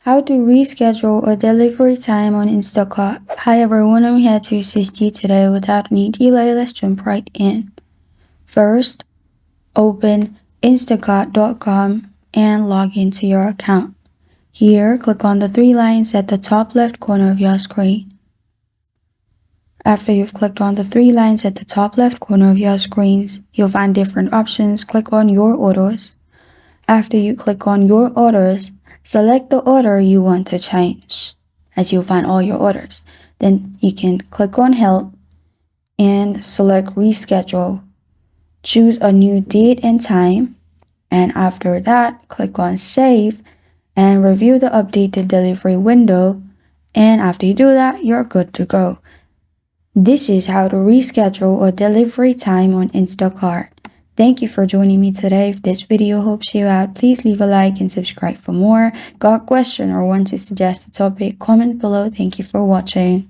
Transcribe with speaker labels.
Speaker 1: How to reschedule a delivery time on Instacart. Hi everyone, I'm here to assist you today. Without any delay, let's jump right in. First, open instacart.com and log into your account. Here, click on the three lines at the top left corner of your screen. After you've clicked on the three lines at the top left corner of your screens, you'll find different options. Click on your orders. After you click on your orders, select the order you want to change, as you'll find all your orders. Then you can click on help and select reschedule. Choose a new date and time, and after that, click on save and review the updated delivery window. And after you do that, you're good to go. This is how to reschedule a delivery time on Instacart. Thank you for joining me today. If this video helps you out, please leave a like and subscribe for more. Got a question or want to suggest a topic? Comment below. Thank you for watching.